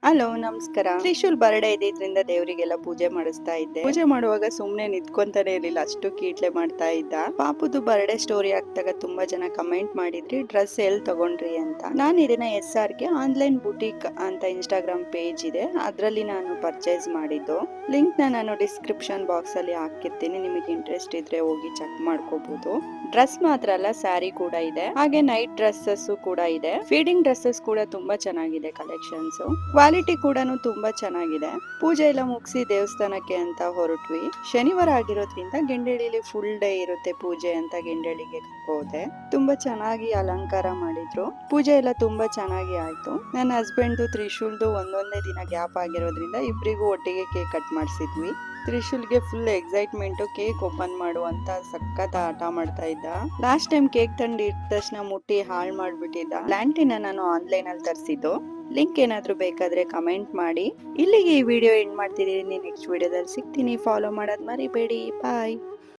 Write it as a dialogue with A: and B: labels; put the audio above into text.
A: Hello ನಮಸ್ಕಾರ. Trishul birthday ಇದ್ದಿದ್ರಿಂದ ದೇವರಿಗೆಲ್ಲ ಪೂಜೆ ಮಾಡಿಸ್ತಾ ಇದ್ದೆ. ಪೂಜೆ ಮಾಡುವಾಗ ಸುಮ್ನೆ ನಿಂತ್ಕೊಂತಾನೆ ಇರ್ಲಿಲ್ಲ, ಅಷ್ಟು ಕೀಟ್ಲೆ ಮಾಡ್ತಾ ಇದ್ದ. ಪಾಪುದು ಬರ್ಡೇ ಸ್ಟೋರಿ ಆಗ್ತಾಗ ತುಂಬಾ ಜನ ಕಮೆಂಟ್ ಮಾಡಿದ್ರಿ ಡ್ರೆಸ್ ಎಲ್ ತಗೊಂಡ್ರಿ ಅಂತ. ನಾನು ಇದನ್ನ SR ಗೆ ಆನ್ಲೈನ್ ಬುಟೀಕ್ ಅಂತ ಇನ್ಸ್ಟಾಗ್ರಾಮ್ ಪೇಜ್ ಇದೆ, ಅದ್ರಲ್ಲಿ ನಾನು ಪರ್ಚೇಸ್ ಮಾಡಿದ್ದು. ಲಿಂಕ್ ನಾನು ಡಿಸ್ಕ್ರಿಪ್ಷನ್ ಬಾಕ್ಸ್ ಅಲ್ಲಿ ಹಾಕಿರ್ತೀನಿ, ನಿಮಗೆ ಇಂಟ್ರೆಸ್ಟ್ ಇದ್ರೆ ಹೋಗಿ ಚೆಕ್ ಮಾಡ್ಕೋಬಹುದು. ಡ್ರೆಸ್ ಮಾತ್ರ ಅಲ್ಲ, ಸ್ಯಾರಿ ಕೂಡ ಇದೆ, ಹಾಗೆ ನೈಟ್ ಡ್ರೆಸ್ಸಸ್ ಕೂಡ ಇದೆ. ಫೀಡಿಂಗ್ ಡ್ರೆಸ್ಸಸ್ ಕೂಡ ತುಂಬಾ ಚೆನ್ನಾಗಿದೆ ಕಲೆಕ್ಷನ್ಸ್. ಕ್ವಾಲಿಟಿ ಕೂಡ ತುಂಬಾ ಚೆನ್ನಾಗಿದೆ. ಪೂಜೆ ಎಲ್ಲ ಮುಗಿಸಿ ದೇವಸ್ಥಾನಕ್ಕೆ ಅಂತ ಹೊರಟ್ವಿ. ಶನಿವಾರ ಆಗಿರೋದ್ರಿಂದ ಗಿಂಡೇಳಿಲಿ ಫುಲ್ ಡೇ ಇರುತ್ತೆ ಪೂಜೆ ಅಂತ ಗಿಂಡೇಳಿಗೆ ಹೋದೆ. ತುಂಬಾ ಚೆನ್ನಾಗಿ ಅಲಂಕಾರ ಮಾಡಿದ್ರು. ಪೂಜೆ ಎಲ್ಲ ತುಂಬಾ ಚೆನ್ನಾಗಿ ಆಯ್ತು. ನನ್ನ ಹಸ್ಬೆಂಡ್ ತ್ರಿಶೂಲ್ದು ಒಂದೊಂದೇ ದಿನ ಗ್ಯಾಪ್ ಆಗಿರೋದ್ರಿಂದ ಇಬ್ರಿಗೂ ಒಟ್ಟಿಗೆ ಕೇಕ್ ಕಟ್ ಮಾಡಿಸಿದ್ವಿ. ತ್ರಿಶೂಲ್ಗೆ ಫುಲ್ ಎಕ್ಸೈಟ್ಮೆಂಟ್, ಕೇಕ್ ಓಪನ್ ಮಾಡು ಅಂತ ಸಖತ್ ಆಟ ಮಾಡ್ತಾ ಇದ್ದ. ಲಾಸ್ಟ್ ಟೈಮ್ ಕೇಕ್ ತಂದಿಟ್ಟ ತಕ್ಷಣ ಮುಟ್ಟಿ ಹಾಳು ಮಾಡ್ಬಿಟ್ಟಿದ್ದ. ಪ್ಲಾಂಟಿನ ನಾನು ಆನ್ಲೈನ್ ಅಲ್ಲಿ ತರಿಸಿದ್ದು. ಲಿಂಕ್ ಏನಾದ್ರೂ ಬೇಕಾದ್ರೆ ಕಮೆಂಟ್ ಮಾಡಿ. ಇಲ್ಲಿಗೆ ಈ ವಿಡಿಯೋ ಎಂಡ್ ಮಾಡ್ತಿದ್ದೀನಿ. ನೆಕ್ಸ್ಟ್ ವಿಡಿಯೋದಲ್ಲಿ ಸಿಗ್ತೀನಿ. ಫಾಲೋ ಮಾಡೋದ್ ಮರಿಬೇಡಿ. ಬಾಯ್.